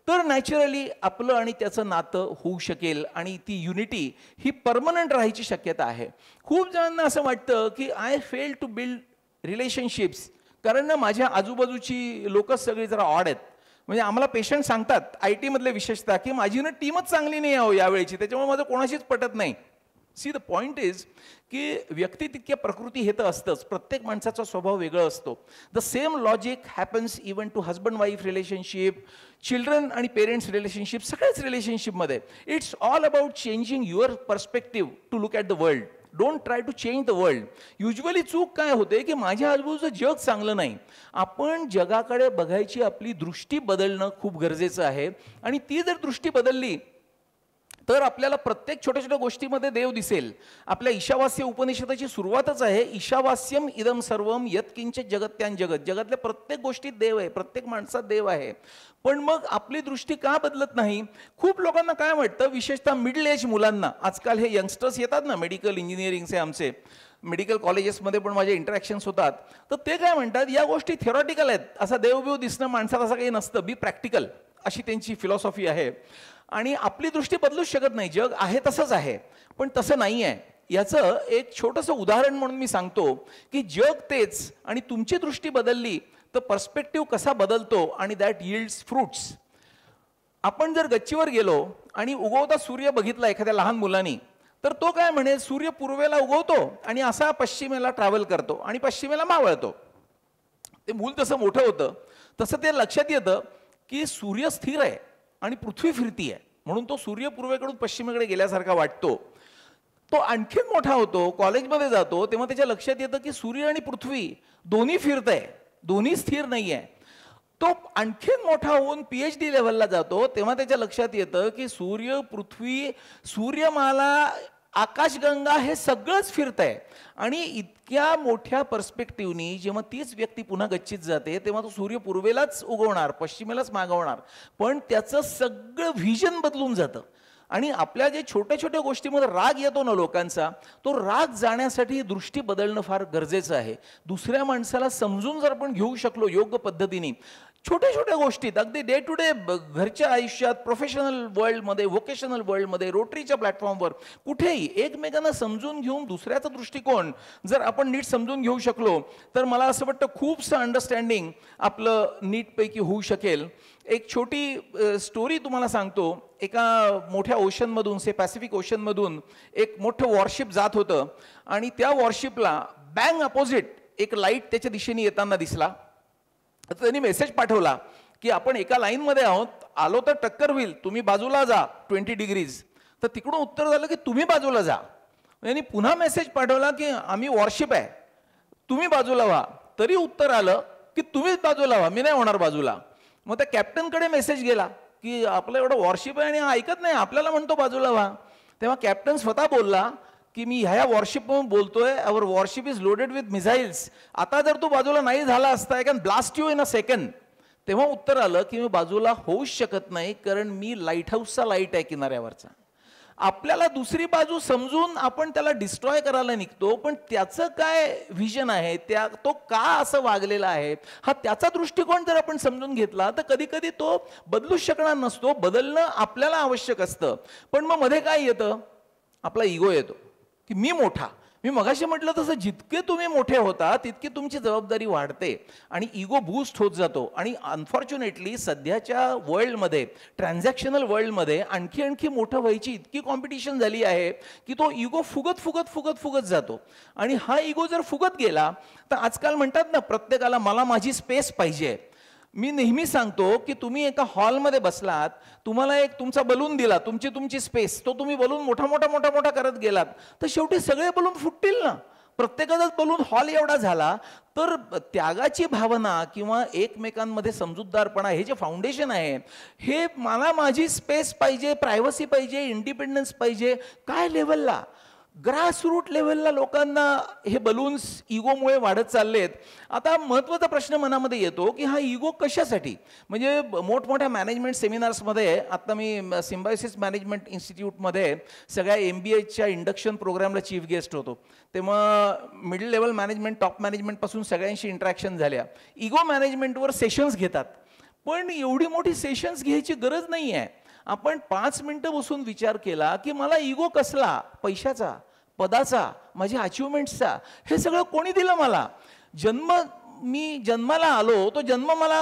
तर नॅचरली आपलं आणि त्याचं नातं होऊ शकेल आणि ती युनिटी ही परमनंट राहायची शक्यता आहे. खूप जणांना असं वाटतं की I fail to build relationships, कारण ना माझ्या आजूबाजूची लोकच सगळी जरा ऑड आहेत. म्हणजे आम्हाला पेशंट सांगतात IT मधले विशेषतः की माझी ना टीमच चांगली नाही आहे यावेळची, त्याच्यामुळे माझं कोणाशीच पटत नाही. सी द पॉइंट इज की व्यक्ती तितक्या प्रकृती हे तर असतंच, प्रत्येक माणसाचा स्वभाव वेगळा असतो. The same logic happens even to husband wife relationship, children आणि पेरेंट्स रिलेशनशिप, सगळ्याच रिलेशनशिपमध्ये. It's all about changing your perspective to look at the world. Don't try to change the world. Usually चूक काय होते की माझ्या आजूबाजूचं जग चांगलं नाही. आपण जगाकडे बघायची आपली दृष्टी बदलणं खूप गरजेचं आहे. आणि ती जर दृष्टी बदलली तर आपल्याला प्रत्येक छोट्या छोट्या गोष्टीमध्ये देव दिसेल. आपल्या ईशावास्य उपनिषदाची सुरुवातच आहे, ईशावास्यम इदम सर्वम यत्किंचित जगत्यान जगत. जगातल्या प्रत्येक गोष्टीत देव आहे, प्रत्येक माणसात देव आहे. पण मग आपली दृष्टी का बदलत नाही? खूप लोकांना काय वाटतं, विशेषतः मिडल एज मुलांना, आजकाल हे यंगस्टर्स येतात ना मेडिकल इंजिनिअरिंगचे, आमचे मेडिकल कॉलेजेसमध्ये पण माझे इंटरॅक्शन्स होतात, तर ते काय म्हणतात, या गोष्टी थिअरॉटिकल आहेत, असा देवबिव दिसणं माणसात असं काही नसतं, बी प्रॅक्टिकल, अशी त्यांची फिलॉसॉफी आहे. आणि आपली दृष्टी बदलूच शकत नाही, जग आहे तसंच आहे. पण तसं नाही आहे. याचं एक छोटंसं उदाहरण म्हणून मी सांगतो की जग तेच आणि तुमची दृष्टी बदलली तर पर्स्पेक्टिव्ह कसा बदलतो आणि दॅट यील्ड्स फ्रुट्स. आपण जर गच्चीवर गेलो आणि उगवता सूर्य बघितला एखाद्या लहान मुलांनी, तर तो काय म्हणेल, सूर्य पूर्वेला उगवतो आणि असा पश्चिमेला ट्रॅव्हल करतो आणि पश्चिमेला मावळतो. ते मूल तसं मोठं होतं तसं ते लक्षात येतं की सूर्य स्थिर आहे आणि पृथ्वी फिरती आहे, म्हणून तो सूर्य पूर्वेकडून पश्चिमेकडे गेल्यासारखा वाटतो. तो आणखीन मोठा होतो, कॉलेजमध्ये जातो, तेव्हा त्याच्या लक्षात येतं की सूर्य आणि पृथ्वी दोन्ही फिरत आहे, दोन्ही स्थिर नाही आहे. तो आणखीन मोठा होऊन PhD लेव्हलला जातो, तेव्हा त्याच्या लक्षात येतं की सूर्य, पृथ्वी, सूर्यमाला, आकाशगंगा हे सगळंच फिरत आहे. आणि इतक्या मोठ्या पर्स्पेक्टिव्हनी जेव्हा तीच व्यक्ती पुन्हा गच्चीत जाते तेव्हा तो सूर्य पूर्वेलाच उगवणार, पश्चिमेलाच मागवणार, पण त्याचं सगळं व्हिजन बदलून जातं. आणि आपल्या जे छोट्या छोट्या गोष्टीमध्ये राग येतो ना लोकांचा, तो राग जाण्यासाठी दृष्टी बदलणं फार गरजेचं आहे. दुसऱ्या माणसाला समजून जर आपण घेऊ शकलो योग्य पद्धतीने, छोट्या छोट्या गोष्टीत, अगदी डे टू डे घरच्या आयुष्यात, प्रोफेशनल वर्ल्डमध्ये, व्होकेशनल वर्ल्डमध्ये, रोटरीच्या प्लॅटफॉर्मवर, कुठेही एकमेकांना समजून घेऊन दुसऱ्याचा दृष्टिकोन जर आपण नीट समजून घेऊ शकलो तर मला असं वाटतं खूपसं अंडरस्टँडिंग आपलं नीटपैकी होऊ शकेल. एक छोटी स्टोरी तुम्हाला सांगतो. एका मोठ्या ओशनमधून, पॅसिफिक ओशनमधून एक मोठं वॉरशिप जात होतं आणि त्या वॉरशिपला बँग अपोजिट एक लाईट त्याच्या दिशेने येताना दिसला. तर त्यांनी मेसेज पाठवला की आपण एका लाईनमध्ये आहोत, आलो तर टक्कर होईल, तुम्ही बाजूला जा 20 डिग्रीज. तर तिकडून उत्तर झालं की तुम्ही बाजूला जा. त्यांनी पुन्हा मेसेज पाठवला की आम्ही वॉरशिप आहे, तुम्ही बाजूला व्हा. तरी उत्तर आलं की तुम्हीच बाजूला व्हा, मी नाही होणार बाजूला. मग त्या कॅप्टनकडे मेसेज गेला की आपलं एवढं वॉरशिप आहे आणि हा ऐकत नाही, आपल्याला म्हणतो बाजूला व्हा. तेव्हा कॅप्टन स्वतः बोलला की मी ह्या वॉरशिपमधून बोलतोय, our worship is loaded with missiles. आता जर तू बाजूला नाही झाला असता, I can blast you in a second. तेव्हा उत्तर आलं की मी बाजूला होऊच शकत नाही, कारण मी लाईट हाऊसचा लाईट आहे किनाऱ्यावरचा. आपल्याला दुसरी बाजू समजून आपण त्याला डिस्ट्रॉय करायला निघतो, पण त्याचं काय व्हिजन आहे, तो का असं वागलेला आहे, हा त्याचा दृष्टिकोन जर आपण समजून घेतला तर कधी कधी तो बदलूच शकणार नसतो. बदलणं आपल्याला आवश्यक असतं. पण मग मध्ये काय येतं, आपला इगो येतो की मी मोठा. मी मगाशी म्हटलं तसं जितके तुम्ही मोठे होता तितकी तुमची जबाबदारी वाढते आणि इगो बूस्ट होत जातो. आणि अनफॉर्च्युनेटली सध्याच्या वर्ल्डमध्ये, ट्रान्झॅक्शनल वर्ल्डमध्ये आणखी मोठं व्हायची इतकी कॉम्पिटिशन झाली आहे की तो इगो फुगत फुगत फुगत फुगत जातो. आणि हा इगो जर फुगत गेला तर आजकाल म्हणतात ना, प्रत्येकाला मला माझी स्पेस पाहिजे. मी नेहमी सांगतो की तुम्ही एका हॉलमध्ये बसलात, तुम्हाला एक तुमचा बलून दिला, तुमची स्पेस, तो तुम्ही बलून मोठा करत गेलात तर शेवटी सगळे बलून फुटतील ना. प्रत्येकाचाच बलून हॉल एवढा झाला तर त्यागाची भावना किंवा एकमेकांमध्ये समजूतदारपणा हे जे फाउंडेशन आहे, हे मला माझी स्पेस पाहिजे, प्रायव्हसी पाहिजे, इंडिपेंडन्स पाहिजे, काय लेवलला, ग्रासरूट लेव्हलला लोकांना हे बलून्स इगोमुळे वाढत चाललेत. आता महत्त्वाचा प्रश्न मनामध्ये येतो की हा इगो कशासाठी. म्हणजे मोठमोठ्या मॅनेजमेंट सेमिनार्समध्ये, आता मी सिम्बायोसिस मॅनेजमेंट इन्स्टिट्यूटमध्ये सगळ्या MBAच्या इंडक्शन प्रोग्रामला चीफ गेस्ट होतो, तेव्हा मिडल लेवल मॅनेजमेंट, टॉप मॅनेजमेंटपासून सगळ्यांशी इंटरॅक्शन झाल्या. इगो मॅनेजमेंटवर सेशन्स घेतात, पण एवढी मोठी सेशन्स घ्यायची गरज नाही आहे. आपण 5 मिनिटं बसून विचार केला की मला इगो कसला, पैशाचा, पदाचा, माझ्या अचिव्हमेंट्सचा, हे सगळं कोणी दिलं मला. मी जन्माला आलो, तो जन्म मला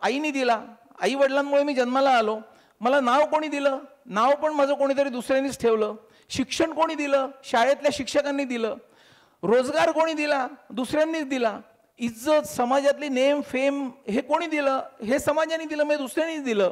आईने दिला, आई वडिलांमुळे मी जन्माला आलो. मला नाव कोणी दिलं, नाव पण माझं कोणीतरी दुसऱ्यांनीच ठेवलं. शिक्षण कोणी दिलं, शाळेतल्या शिक्षकांनी दिलं. रोजगार कोणी दिला, दुसऱ्यांनीच दिला. इज्जत, समाजातली नेम फेम हे कोणी दिलं, हे समाजाने दिलं, मी दुसऱ्यांनीच दिलं.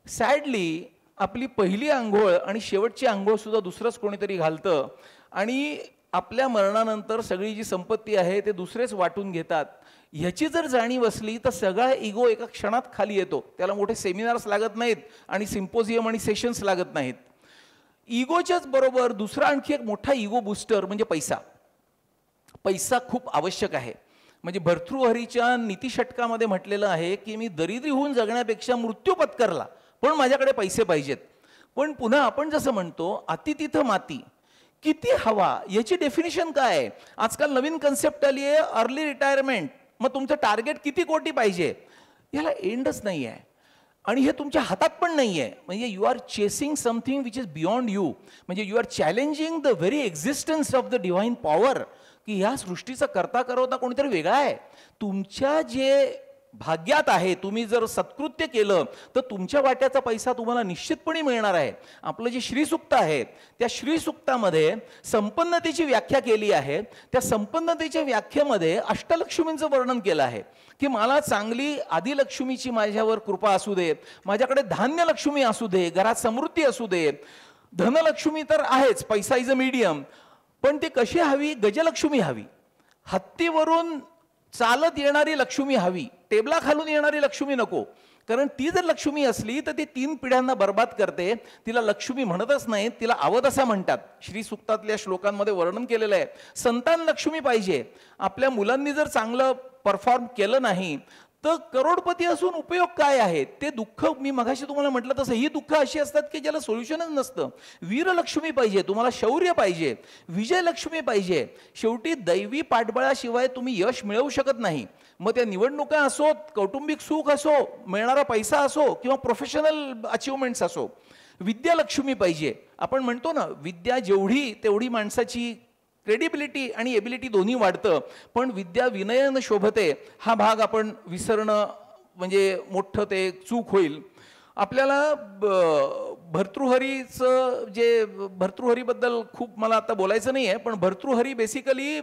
सॅडली आपली पहिली आंघोळ आणि शेवटची आंघोळ सुद्धा दुसरंच कोणीतरी घालतं आणि आपल्या मरणानंतर सगळी जी संपत्ती आहे ते दुसरेच वाटून घेतात. ह्याची जर जाणीव असली तर सगळा इगो एका क्षणात खाली येतो. त्याला मोठे सेमिनार्स लागत नाहीत आणि सिम्पोजियम आणि सेशन्स लागत नाहीत. इगोच्याच बरोबर दुसरा आणखी एक मोठा इगो बूस्टर म्हणजे पैसा. पैसा खूप आवश्यक आहे. म्हणजे भर्तृहरीच्या नीतिषटकामध्ये म्हटलेलं आहे की मी दरिद्री होऊन जगण्यापेक्षा मृत्यू पत्करला पण माझ्याकडे पैसे पाहिजेत. पण पुन्हा आपण जसं म्हणतो, अति तिथं माती. किती हवा याची डेफिनेशन काय आहे. आजकाल नवीन कन्सेप्ट आली आहे, अर्ली रिटायरमेंट. मग तुमचं टार्गेट किती कोटी पाहिजे, याला एंडच नाही आहे आणि हे तुमच्या हातात पण नाही आहे. म्हणजे you are chasing something which is beyond you. म्हणजे you are challenging the very existence of the divine power, की ह्या सृष्टीचा करता करवता कोणीतरी वेगळा आहे. तुमच्या जे भाग्यात आहे. तुम्ही जर सत्कृत्य केलं तर तुमच्या वाट्याचा पैसा तुम्हाला निश्चितपणे मिळणार आहे. आपलं जे श्रीसूक्त आहे त्या श्रीसूक्तामध्ये संपन्नतेची व्याख्या केली आहे. त्या संपन्नतेच्या व्याख्येमध्ये अष्टलक्ष्मींचं वर्णन केलं आहे की मला चांगली आदिलक्ष्मीची माझ्यावर कृपा असू दे, माझ्याकडे धान्यलक्ष्मी असू दे, घरात समृद्धी असू दे. धनलक्ष्मी तर आहेच, पैसा इज अ मीडियम, पण ती कशी हवी? गजलक्ष्मी हवी, हत्तीवरून चालत येणारी लक्ष्मी हवी, टेबला खालून येणारी लक्ष्मी नको. कारण ती जर लक्ष्मी असली तर ती 3 पिढ्यांना बर्बाद करते. तिला लक्ष्मी म्हणतच नाही, तिला अवदसा म्हणतात. श्री सुक्तातल्या श्लोकांमध्ये वर्णन केलेलं आहे. संतान लक्ष्मी पाहिजे. आपल्या मुलांनी जर चांगलं परफॉर्म केलं नाही तर करोडपती असून उपयोग काय आहे? ते दुःख मी मगाशी तुम्हाला म्हटलं तसं ही दुःख अशी असतात की ज्याला सोल्युशनच नसतं. वीरलक्ष्मी पाहिजे, तुम्हाला शौर्य पाहिजे, विजयलक्ष्मी पाहिजे. शेवटी दैवी पाठबळाशिवाय तुम्ही यश मिळवू शकत नाही. मग त्या निवडणुका असोत, कौटुंबिक सुख असो, मिळणारा पैसा असो किंवा प्रोफेशनल अचिव्हमेंट्स असो, विद्यालक्ष्मी पाहिजे. आपण म्हणतो ना, विद्या जेवढी तेवढी माणसाची क्रेडिबिलिटी आणि एबिलिटी दोन्ही वाढतं. पण विद्या विनयन शोभते हा भाग आपण विसरणं म्हणजे मोठं ते चूक होईल. आपल्याला भर्तृहरीचं जे भर्तृहरीबद्दल खूप मला आता बोलायचं नाही आहे, पण भर्तृहरी बेसिकली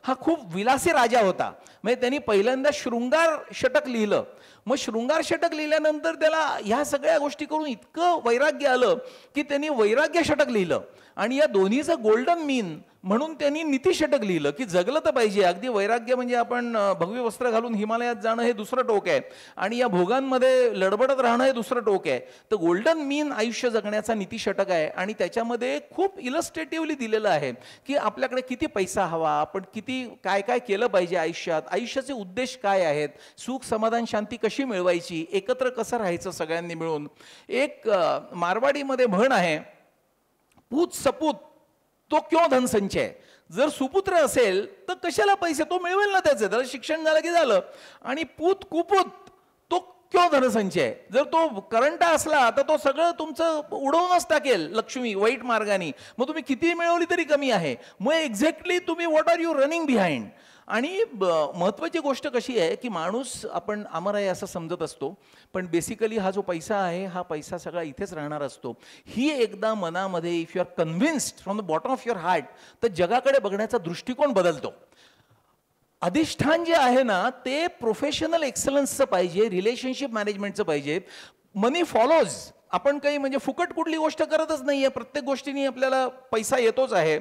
हा खूप विलासी राजा होता. म्हणजे त्यांनी पहिल्यांदा शृंगार षटक लिहिलं. मग शृंगार षटक लिहिल्यानंतर त्याला ह्या सगळ्या गोष्टी करून इतकं वैराग्य आलं की त्यांनी वैराग्य षटक लिहिलं. आणि या दोन्हीचं गोल्डन मीन म्हणून त्यांनी नीती षटक लिहिलं की जगलं तर पाहिजे. अगदी वैराग्य म्हणजे आपण भगवी वस्त्र घालून हिमालयात जाणं हे दुसरं टोक आहे आणि या भोगांमध्ये लडबडत राहणं हे दुसरं टोक आहे. तर गोल्डन मीन आयुष्य जगण्याचा नीती षटक आहे आणि त्याच्यामध्ये खूप इलस्ट्रेटिव्हली दिलेलं आहे की आपल्याकडे किती पैसा हवा, आपण किती काय काय केलं पाहिजे आयुष्यात, आयुष्याचे उद्देश काय आहेत, सुख समाधान शांती कशी मिळवायची, एकत्र कसं राहायचं सगळ्यांनी मिळून. एक मारवाडीमध्ये म्हण आहे, पूत सपूत तो क्यों धनसंचय. जर सुपुत्र असेल तर कशाला पैसे, तो मिळवेल ना त्याचे, जर शिक्षण झालं की झालं. आणि पूत कुपूत तो क्यों धनसंचय. जर तो करंटा असला तर तो सगळं तुमचं उडवूनच टाकेल लक्ष्मी वाईट मार्गाने. मग तुम्ही किती मिळवली तरी कमी आहे. मग एक्झॅक्टली तुम्ही what are you running behind. आणि महत्त्वाची गोष्ट कशी आहे की माणूस आपण अमर आहे असं समजत असतो, पण बेसिकली हा जो पैसा आहे हा पैसा सगळा इथेच राहणार असतो. ही एकदा मनामध्ये if you are convinced from the bottom of your heart, तर जगाकडे बघण्याचा दृष्टिकोन बदलतो. अधिष्ठान जे आहे ना ते प्रोफेशनल एक्सलन्सचं पाहिजे, रिलेशनशिप मॅनेजमेंटचं पाहिजे. मनी फॉलोज. आपण काही म्हणजे फुकट कुठली गोष्ट करतच नाहीये, प्रत्येक गोष्टीने आपल्याला पैसा येतोच आहे.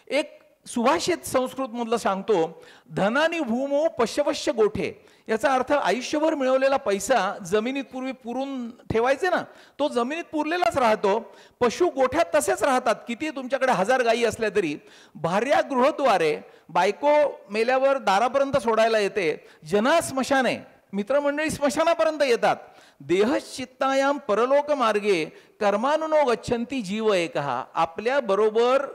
एक सुभाषित संस्कृत मधलं सांगतो, धनानी भूमो पश्यवश्य गोठे. याचा अर्थ आयुष्यभर मिळवलेला पैसा जमिनीत पूर्वी पुरून ठेवायचे ना, तो जमिनीत पुरलेलाच राहतो. पशु गोठ्यात तसेच राहतात, किती तुमच्याकडे 1000 गायी असल्या तरी. भार्या गृहद्वारे, बायको मेल्यावर दारापर्यंत सोडायला येते. जना स्मशाने, मित्रमंडळी स्मशानापर्यंत येतात. देहश्चित्तायाम परलोक मार्गे कर्मानुनो गच्छन्ति जीव एकहा. आपल्या बरोबर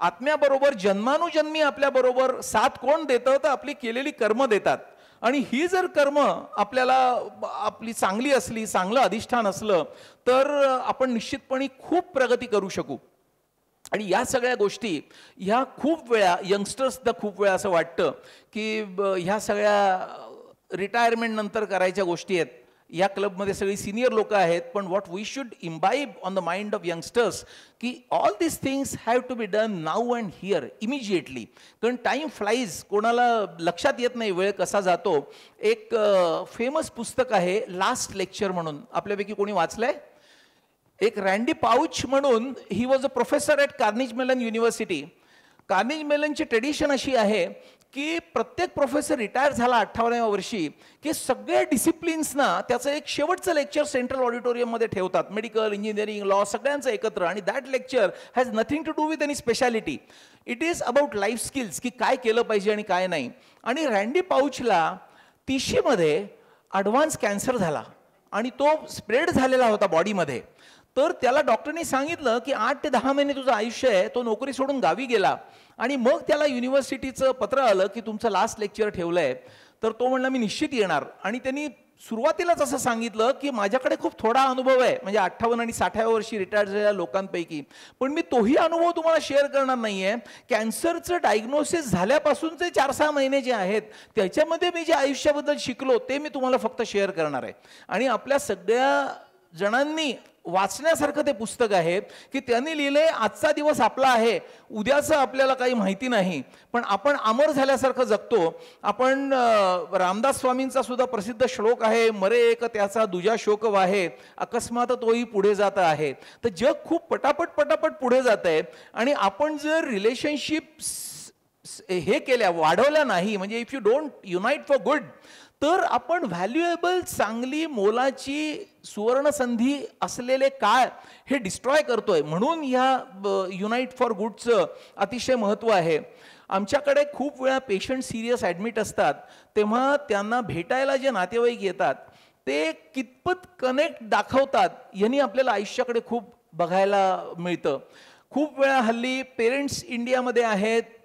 आत्म्याबरोबर जन्मानुजन्मी आपल्या बरोबर साथ कोण देतं, तर आपली केलेली कर्म देतात. आणि ही जर कर्म आपल्याला आपली चांगली असली, चांगलं अधिष्ठान असलं तर आपण निश्चितपणे खूप प्रगती करू शकू. आणि या सगळ्या गोष्टी ह्या खूप वेळा यंगस्टर्सला खूप वेळा असं वाटतं की ह्या सगळ्या रिटायरमेंट नंतर करायच्या गोष्टी आहेत. या क्लबमध्ये सगळी सिनियर लोक आहेत, पण what we should imbibe on the mind of youngsters की all this things have to be done now and here immediately. कारण टाईम फ्लाईज, कोणाला लक्षात येत नाही वेळ कसा जातो. एक फेमस पुस्तक आहे लास्ट लेक्चर म्हणून, आपल्यापैकी कोणी वाचलंय? एक रँडी पाउच म्हणून, he was a professor at Carnegie Mellon University. Carnegie मेलनची ट्रेडिशन अशी आहे की प्रत्येक प्रोफेसर रिटायर झाला 58व्या वर्षी की सगळ्या डिसिप्लिन्सना त्याचं एक शेवटचं लेक्चर सेंट्रल ऑडिटोरियममध्ये ठेवतात. मेडिकल, इंजिनिअरिंग, लॉ सगळ्यांचं एकत्र. आणि that lecture has nothing to do with any speciality. It is about life skills की काय केलं पाहिजे आणि काय नाही. आणि रँडी पाउचला 30मध्ये ॲडव्हान्स कॅन्सर झाला आणि तो स्प्रेड झालेला होता बॉडीमध्ये. तर त्याला डॉक्टरनी सांगितलं की 8 ते 10 महिने तुझं आयुष्य आहे. तो नोकरी सोडून गावी गेला आणि मग त्याला युनिव्हर्सिटीचं पत्र आलं की तुमचं लास्ट लेक्चर ठेवलंय. तर तो म्हणला मी निश्चित येणार. आणि त्यांनी सुरुवातीलाच असं सांगितलं की माझ्याकडे खूप थोडा अनुभव आहे, म्हणजे 58 आणि 60व्या वर्षी रिटायर झालेल्या लोकांपैकी, पण मी तोही अनुभव तुम्हाला शेअर करणार नाहीये. कॅन्सरचं डायग्नोसिस झाल्यापासूनचे 4-6 महिने जे आहेत त्याच्यामध्ये मी जे आयुष्याबद्दल शिकलो ते मी तुम्हाला फक्त शेअर करणार आहे. आणि आपल्या सगळ्या जणांनी वाचण्यासारखं ते पुस्तक आहे की त्यांनी लिहिले, आजचा दिवस आपला आहे, उद्याचं आपल्याला काही माहिती नाही, पण आपण अमर झाल्यासारखं जगतो. आपण रामदास स्वामींचा सुद्धा प्रसिद्ध श्लोक आहे, मरे एक त्याचा दुजा शोक वाहे, अकस्मात तोही पुढे जात आहे. तर जग खूप पटापट पटापट पुढे जात आहे आणि आपण जर रिलेशनशिप हे केल्या, वाढवल्या नाही, म्हणजे if you don't unite for good, तर आपण व्हॅल्युएबल, चांगली, मोलाची सुवर्ण संधी असलेले काळ हे डिस्ट्रॉय करतोय. म्हणून ह्या युनाइट फॉर गुडचं अतिशय महत्त्व आहे. आमच्याकडे खूप वेळा पेशंट सिरियस ॲडमिट असतात, तेव्हा त्यांना भेटायला जे नातेवाईक येतात ते कितपत कनेक्ट दाखवतात यांनी आपल्याला आयुष्याकडे खूप बघायला मिळतं. खूप वेळा हल्ली पेरेंट्स इंडियामध्ये आहेत,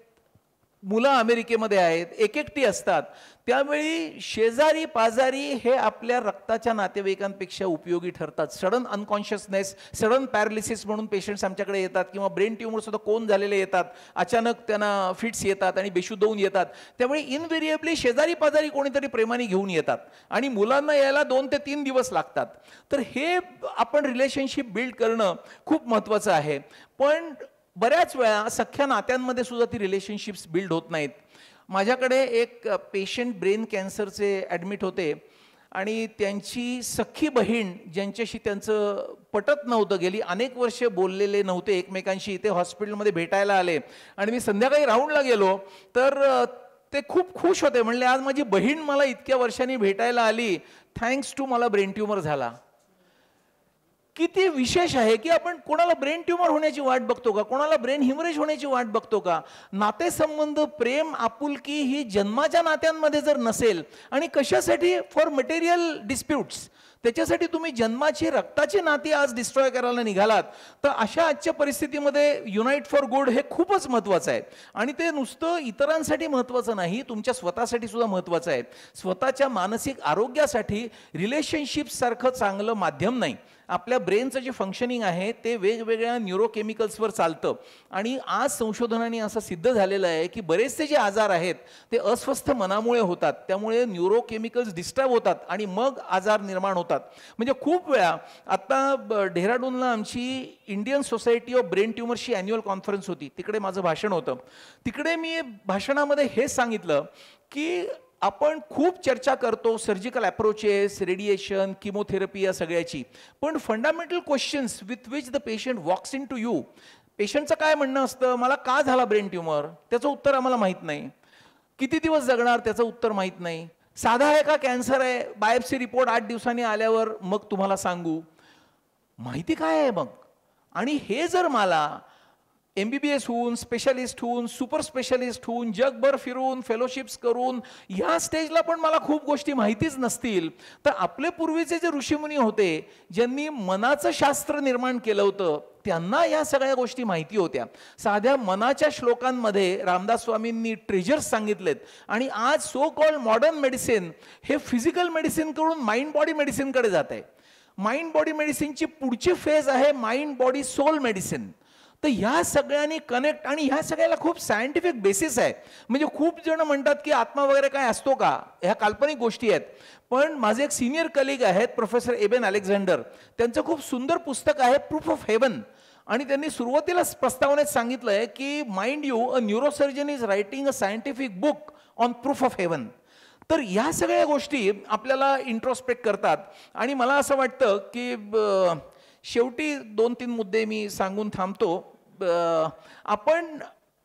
मुलं अमेरिकेमध्ये आहेत, एकटी असतात, त्यावेळी शेजारी पाजारी हे आपल्या रक्ताच्या नातेवाईकांपेक्षा उपयोगी ठरतात. सडन अनकॉन्शियसनेस, सडन पॅरालिसिस म्हणून पेशंट्स आमच्याकडे येतात, किंवा ब्रेन ट्यूमर सुद्धा कोण झालेले येतात, अचानक त्यांना फिट्स येतात आणि बेशुद्ध होऊन येतात. त्यामुळे इनव्हेरिएबली शेजारी पाजारी कोणीतरी प्रेमाने घेऊन येतात आणि मुलांना यायला 2 ते 3 दिवस लागतात. तर हे आपण रिलेशनशिप बिल्ड करणं खूप महत्त्वाचं आहे. पण बऱ्याच वेळा सख्या नात्यांमध्ये सुद्धा ती रिलेशनशिप्स बिल्ड होत नाहीत. माझ्याकडे एक पेशंट ब्रेन कॅन्सरचे ॲडमिट होते आणि त्यांची सख्खी बहीण, ज्यांच्याशी त्यांचं पटत नव्हतं, गेली अनेक वर्ष बोललेले नव्हते एकमेकांशी, ते हॉस्पिटलमध्ये भेटायला आले आणि मी संध्याकाळी राऊंडला गेलो तर ते खूप खुश होते. म्हणले, आज माझी बहीण मला इतक्या वर्षांनी भेटायला आली, थँक्स टू मला ब्रेन ट्यूमर झाला. किती विशेष आहे की आपण कोणाला ब्रेन ट्यूमर होण्याची वाट बघतो का, कोणाला ब्रेन हिमरेज होण्याची वाट बघतो का. नातेसंबंध, प्रेम, आपुलकी ही जन्माच्या नात्यांमध्ये जर नसेल, आणि कशासाठी, फॉर मटेरियल डिस्प्यूट्स, त्याच्यासाठी तुम्ही जन्माची रक्ताची नाती आज डिस्ट्रॉय करायला निघालात, तर अशा आजच्या परिस्थितीमध्ये युनाइट फॉर गुड हे खूपच महत्त्वाचं आहे. आणि ते नुसतं इतरांसाठी महत्त्वाचं नाही, तुमच्या स्वतःसाठी सुद्धा महत्त्वाचं आहे. स्वतःच्या मानसिक आरोग्यासाठी रिलेशनशिपसारखं चांगलं माध्यम नाही. आपल्या ब्रेनचं जे फंक्शनिंग आहे ते वेगवेगळ्या न्यूरोकेमिकल्सवर चालतं आणि आज संशोधनाने असं सिद्ध झालेलं आहे की बरेचसे जे आजार आहेत ते अस्वस्थ मनामुळे होतात. त्यामुळे न्यूरोकेमिकल्स डिस्टर्ब होतात आणि मग आजार निर्माण होतात. म्हणजे खूप वेळा, आता डेहराडूनला आमची इंडियन सोसायटी ऑफ ब्रेन ट्यूमर्सची ॲन्युअल कॉन्फरन्स होती, तिकडे माझं भाषण होतं. तिकडे मी भाषणामध्ये हे सांगितलं की आपण खूप चर्चा करतो सर्जिकल अप्रोचेस, रेडिएशन, किमोथेरपी या सगळ्याची, पण fundamental questions with which the patient walks in to you, पेशंटचं काय म्हणणं असतं, मला का झाला ब्रेन ट्यूमर, त्याचं उत्तर आम्हाला माहीत नाही. किती दिवस जगणार त्याचं उत्तर माहीत नाही. साधा आहे का कॅन्सर आहे, बायोप्सी रिपोर्ट 8 दिवसांनी आल्यावर मग तुम्हाला सांगू, माहिती काय आहे मग. आणि हे जर मला MBBS होऊन, स्पेशलिस्ट होऊन, सुपर स्पेशलिस्ट होऊन, जगभर फिरून, फेलोशिप्स करून ह्या स्टेजला पण मला खूप गोष्टी माहितीच नसतील, तर आपले पूर्वीचे जे ऋषीमुनी होते, ज्यांनी मनाचं शास्त्र निर्माण केलं होतं, त्यांना या सगळ्या गोष्टी माहिती होत्या. साध्या मनाच्या श्लोकांमध्ये रामदास स्वामींनी ट्रेजर्स सांगितलेत. आणि आज सो कॉल्ड मॉडर्न मेडिसिन हे फिजिकल मेडिसिनकडून माइंड बॉडी मेडिसिनकडे जात आहे. माइंड बॉडी मेडिसिनची पुढची फेज आहे माइंड बॉडी सोल मेडिसिन. तर ह्या सगळ्यांनी कनेक्ट, आणि ह्या सगळ्याला खूप सायंटिफिक बेसिस आहे. म्हणजे खूप जण म्हणतात की आत्मा वगैरे काय असतो का, ह्या काल्पनिक गोष्टी आहेत. पण माझे एक सिनियर कलिग आहेत प्रोफेसर एबेन अलेक्झांडर, त्यांचं खूप सुंदर पुस्तक आहे प्रूफ ऑफ हेवन. आणि त्यांनी सुरुवातीलाच प्रस्तावनेत सांगितलं आहे की mind you, a neurosurgeon is writing a scientific book on proof of haven. तर या सगळ्या गोष्टी आपल्याला इंट्रोस्पेक्ट करतात. आणि मला असं वाटतं की शेवटी 2-3 मुद्दे मी सांगून थांबतो. आपण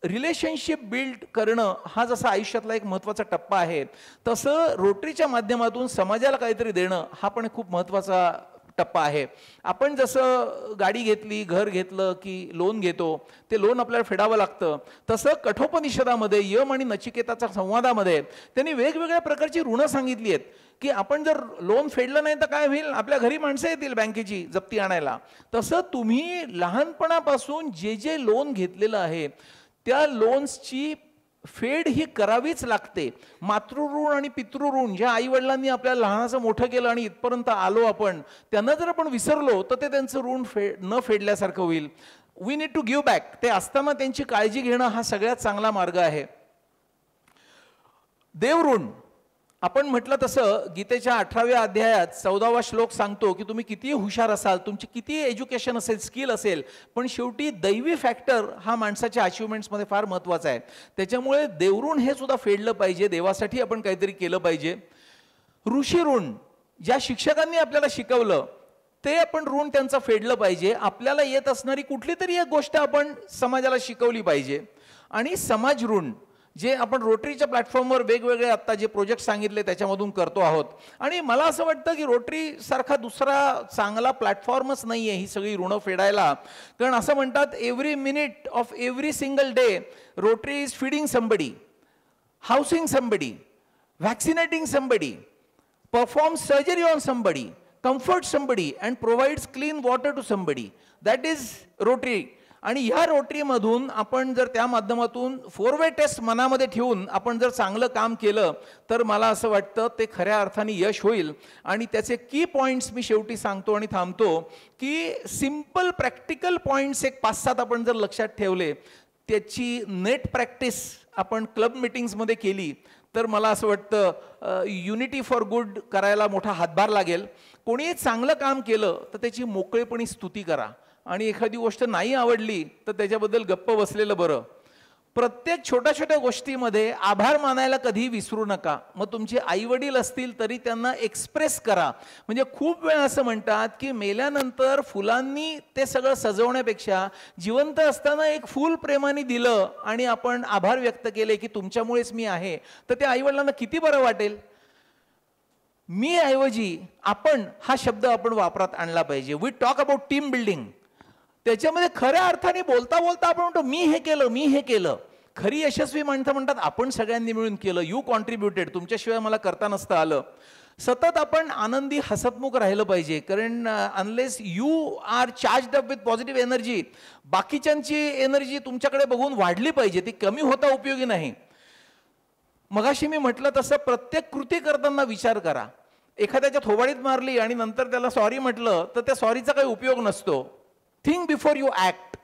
रिलेशनशिप बिल्ड करणं हा जसा आयुष्यातला एक महत्त्वाचा टप्पा आहे, तसं रोटरीच्या माध्यमातून समाजाला काहीतरी देणं हा पण खूप महत्त्वाचा टप्पा आहे. आपण जसं गाडी घेतली, घर घेतलं की लोन घेतो, ते लोन आपल्याला फेडावं लागतं, तसं कठोपनिषदामध्ये यम आणि नचिकेताच्या संवादामध्ये त्यांनी वेगवेगळ्या प्रकारची ऋणं सांगितली आहेत की आपण जर लोन फेडलं नाही तर काय होईल, आपल्या घरी माणसं येतील बँकेची जप्ती आणायला. तसं तुम्ही लहानपणापासून जे जे लोन घेतलेलं आहे त्या लोन्सची फेड ही करावीच लागते. मातृऋण आणि पितृऋण ज्या आई वडिलांनी आपल्याला लहानाचं मोठं केलं आणि इथपर्यंत आलो आपण, त्यांना जर आपण विसरलो तर ते त्यांचं ऋण न फेडल्यासारखं होईल. We need to give back. ते असताना त्यांची काळजी घेणं हा सगळ्यात चांगला मार्ग आहे. देवऋण, आपण म्हटलं तसं गीतेच्या 18व्या अध्यायात 14वा श्लोक सांगतो की तुम्ही किती हुशार असाल, तुमची किती एज्युकेशन असेल, स्किल असेल, पण शेवटी दैवी फॅक्टर हा माणसाच्या अचिव्हमेंट्समध्ये फार महत्त्वाचा आहे. त्याच्यामुळे देवऋण हे सुद्धा फेडलं पाहिजे. देवासाठी आपण काहीतरी केलं पाहिजे. ऋषीऋण, ज्या शिक्षकांनी आपल्याला शिकवलं ते आपण ऋण त्यांचं फेडलं पाहिजे. आपल्याला येत असणारी कुठली तरी एक गोष्ट आपण समाजाला शिकवली पाहिजे. आणि समाज ऋण, जे आपण रोटरीच्या प्लॅटफॉर्मवर वेगवेगळे आत्ता जे प्रोजेक्ट सांगितले त्याच्यामधून करतो आहोत. आणि मला असं वाटतं की रोटरी सारखा दुसरा चांगला प्लॅटफॉर्मच नाही आहे ही सगळी ऋणं फेडायला. कारण असं म्हणतात every minute of every single day Rotary is feeding somebody, housing somebody, vaccinating somebody, performs surgery on somebody, comforts somebody and provides clean water to somebody. That is Rotary. आणि ह्या रोटरीमधून आपण जर त्या माध्यमातून 4-वे टेस्ट मनामध्ये ठेवून आपण जर चांगलं काम केलं तर मला असं वाटतं ते खऱ्या अर्थाने यश होईल. आणि त्याचे की पॉईंट्स मी शेवटी सांगतो आणि थांबतो की सिंपल प्रॅक्टिकल पॉईंट्स एक 5-7 आपण जर लक्षात ठेवले, त्याची नेट प्रॅक्टिस आपण क्लब मीटिंग्समध्ये केली तर मला असं वाटतं युनिटी फॉर गुड करायला मोठा हातभार लागेल. कोणीही चांगलं काम केलं तर त्याची मोकळेपणी स्तुती करा. आणि एखादी गोष्ट नाही आवडली तर त्याच्याबद्दल गप्प बसलेलं बरं. प्रत्येक छोट्या छोट्या गोष्टीमध्ये आभार मानायला कधी विसरू नका. मग तुमचे आई वडील असतील तरी त्यांना एक्सप्रेस करा. म्हणजे खूप वेळा असं म्हणतात की मेल्यानंतर फुलांनी ते सगळं सजवण्यापेक्षा जिवंत असताना एक फूल प्रेमाने दिलं आणि आपण आभार व्यक्त केले की तुमच्यामुळेच मी आहे, तर त्या आई वडिलांना किती बरं वाटेल. मी ऐवजी आपण हा शब्द आपण वापरात आणला पाहिजे. We talk about team building. त्याच्यामध्ये खऱ्या अर्थाने बोलता बोलता आपण म्हणतो मी हे केलं, मी हे केलं. खरी यशस्वी माणसं म्हणतात आपण सगळ्यांनी मिळून केलं, यू कॉन्ट्रीब्युटेड, तुमच्याशिवाय मला करता नसतं आलं. सतत आपण आनंदी हसतमुख राहिलं पाहिजे. कारण unless you are charged up with positive energy, बाकीच्यांची एनर्जी तुमच्याकडे बघून वाढली पाहिजे, ती कमी होता उपयोगी नाही. मगाशी मी म्हटलं तसं प्रत्येक कृती करताना विचार करा. एखाद्याच्या थोबाडीत मारली आणि नंतर त्याला सॉरी म्हटलं तर त्या सॉरीचा काही उपयोग नसतो. Think before you act.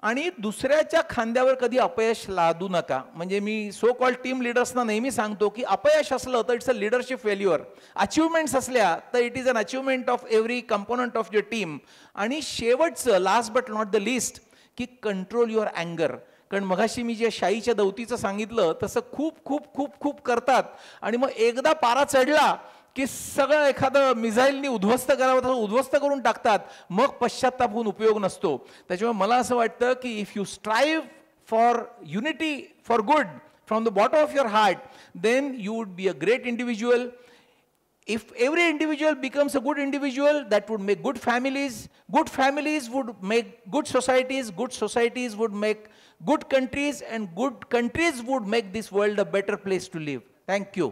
आणि दुसऱ्याच्या खांद्यावर कधी अपयश लादू नका. म्हणजे मी सो कॉल्ड टीम लिडर्सना नेहमी सांगतो की अपयश असलं तर it's a leadership failure. Achievements असल्या तर it is an achievement of every component of your team. आणि शेवटचं last but not the least की कंट्रोल युअर अँगर. कारण मगाशी मी जे शाईच्या दौतीचं सांगितलं तसं खूप खूप खूप खूप करतात आणि मग एकदा पारा चढला की सगळं एखादं मिसाईलनी उद्ध्वस्त करावं तसं उद्ध्वस्त करून टाकतात. मग पश्चात्ताप होऊन उपयोग नसतो. त्याच्यामुळे मला असं वाटतं की if you strive for unity for good from the bottom of your heart, then you would be a great individual. If every individual becomes a good individual, that would make good families would make good societies would make good countries, and good countries would make this world a better place to live. Thank you.